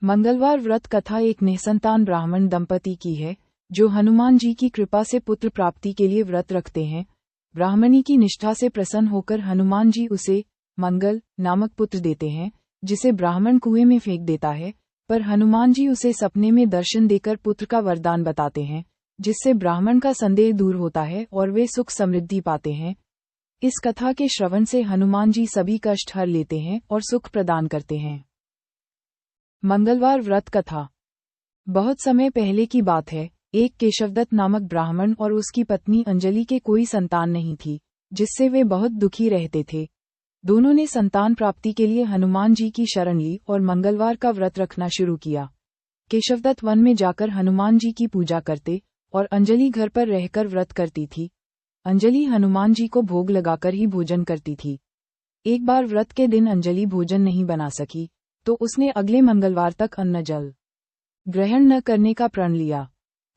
मंगलवार व्रत कथा एक निसंतान ब्राह्मण दंपति की है जो हनुमान जी की कृपा से पुत्र प्राप्ति के लिए व्रत रखते हैं। ब्राह्मणी की निष्ठा से प्रसन्न होकर हनुमान जी उसे मंगल नामक पुत्र देते हैं, जिसे ब्राह्मण कुएं में फेंक देता है। पर हनुमान जी उसे सपने में दर्शन देकर पुत्र का वरदान बताते हैं, जिससे ब्राह्मण का संदेह दूर होता है और वे सुख समृद्धि पाते हैं। इस कथा के श्रवण से हनुमान जी सभी कष्ट हर लेते हैं और सुख प्रदान करते हैं। मंगलवार व्रत कथा। बहुत समय पहले की बात है, एक केशवदत्त नामक ब्राह्मण और उसकी पत्नी अंजलि के कोई संतान नहीं थी, जिससे वे बहुत दुखी रहते थे। दोनों ने संतान प्राप्ति के लिए हनुमान जी की शरण ली और मंगलवार का व्रत रखना शुरू किया। केशवदत्त वन में जाकर हनुमान जी की पूजा करते और अंजलि घर पर रहकर व्रत करती थी। अंजलि हनुमान जी को भोग लगाकर ही भोजन करती थी। एक बार व्रत के दिन अंजलि भोजन नहीं बना सकी, तो उसने अगले मंगलवार तक अन्न जल ग्रहण न करने का प्रण लिया।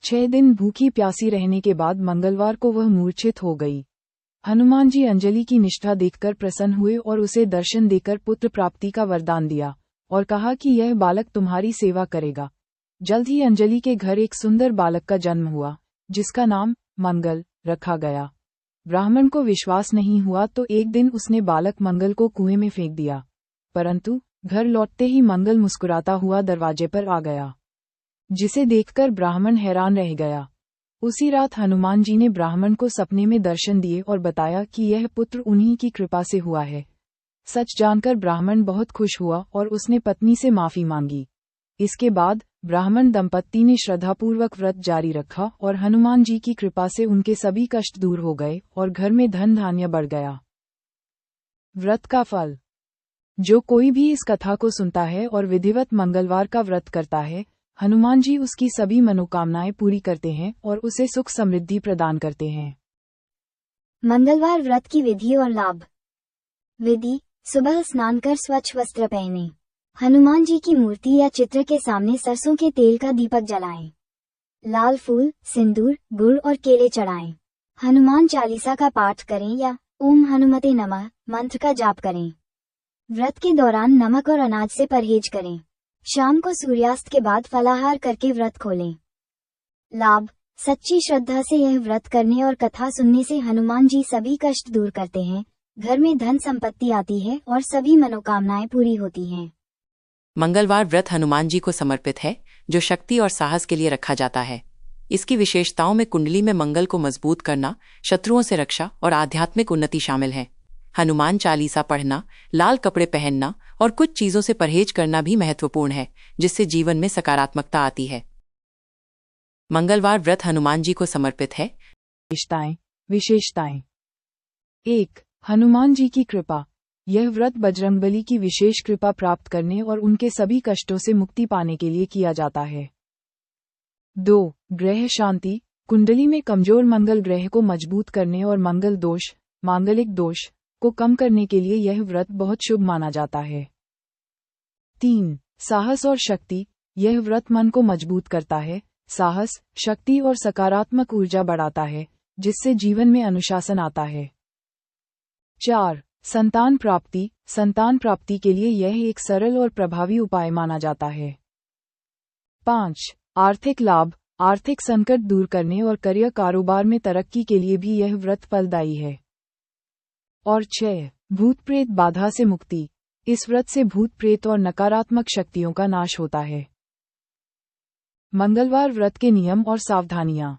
6 दिन भूखी प्यासी रहने के बाद मंगलवार को वह मूर्छित हो गई। हनुमान जी अंजलि की निष्ठा देखकर प्रसन्न हुए और उसे दर्शन देकर पुत्र प्राप्ति का वरदान दिया और कहा कि यह बालक तुम्हारी सेवा करेगा। जल्द ही अंजलि के घर एक सुंदर बालक का जन्म हुआ, जिसका नाम मंगल रखा गया। ब्राह्मण को विश्वास नहीं हुआ तो एक दिन उसने बालक मंगल को कुएं में फेंक दिया, परंतु घर लौटते ही मंगल मुस्कुराता हुआ दरवाजे पर आ गया, जिसे देखकर ब्राह्मण हैरान रह गया। उसी रात हनुमान जी ने ब्राह्मण को सपने में दर्शन दिए और बताया कि यह पुत्र उन्हीं की कृपा से हुआ है। सच जानकर ब्राह्मण बहुत खुश हुआ और उसने पत्नी से माफी मांगी। इसके बाद ब्राह्मण दंपत्ति ने श्रद्धापूर्वक व्रत जारी रखा और हनुमान जी की कृपा से उनके सभी कष्ट दूर हो गए और घर में धन धान्य बढ़ गया। व्रत का फल। जो कोई भी इस कथा को सुनता है और विधिवत मंगलवार का व्रत करता है, हनुमान जी उसकी सभी मनोकामनाएं पूरी करते हैं और उसे सुख समृद्धि प्रदान करते हैं। मंगलवार व्रत की विधि और लाभ। विधि: सुबह स्नान कर स्वच्छ वस्त्र पहने। हनुमान जी की मूर्ति या चित्र के सामने सरसों के तेल का दीपक जलाएं। लाल फूल, सिंदूर, गुड़ और केले चढ़ाएं। हनुमान चालीसा का पाठ करें या ओम हनुमते नमः मंत्र का जाप करें। व्रत के दौरान नमक और अनाज से परहेज करें। शाम को सूर्यास्त के बाद फलाहार करके व्रत खोलें। लाभ: सच्ची श्रद्धा से यह व्रत करने और कथा सुनने से हनुमान जी सभी कष्ट दूर करते हैं, घर में धन संपत्ति आती है और सभी मनोकामनाएं पूरी होती हैं। मंगलवार व्रत हनुमान जी को समर्पित है, जो शक्ति और साहस के लिए रखा जाता है। इसकी विशेषताओं में कुंडली में मंगल को मजबूत करना, शत्रुओं से रक्षा और आध्यात्मिक उन्नति शामिल है। हनुमान चालीसा पढ़ना, लाल कपड़े पहनना और कुछ चीजों से परहेज करना भी महत्वपूर्ण है, जिससे जीवन में सकारात्मकता आती है। मंगलवार व्रत हनुमान जी को समर्पित है। विशेषताएं। 1. हनुमान जी की कृपा। यह व्रत बजरंगबली की विशेष कृपा प्राप्त करने और उनके सभी कष्टों से मुक्ति पाने के लिए किया जाता है। 2. ग्रह शांति। कुंडली में कमजोर मंगल ग्रह को मजबूत करने और मंगल दोष, मांगलिक दोष को कम करने के लिए यह व्रत बहुत शुभ माना जाता है। 3. साहस और शक्ति। यह व्रत मन को मजबूत करता है, साहस, शक्ति और सकारात्मक ऊर्जा बढ़ाता है, जिससे जीवन में अनुशासन आता है। 4. संतान प्राप्ति। संतान प्राप्ति के लिए यह एक सरल और प्रभावी उपाय माना जाता है। 5. आर्थिक लाभ। आर्थिक संकट दूर करने और करियर कारोबार में तरक्की के लिए भी यह व्रत फलदायी है। और 6. भूत प्रेत बाधा से मुक्ति। इस व्रत से भूत प्रेत और नकारात्मक शक्तियों का नाश होता है। मंगलवार व्रत के नियम और सावधानियां।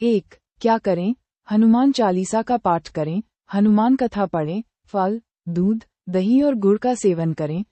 1. क्या करें? हनुमान चालीसा का पाठ करें, हनुमान कथा पढ़ें, फल, दूध, दही और गुड़ का सेवन करें,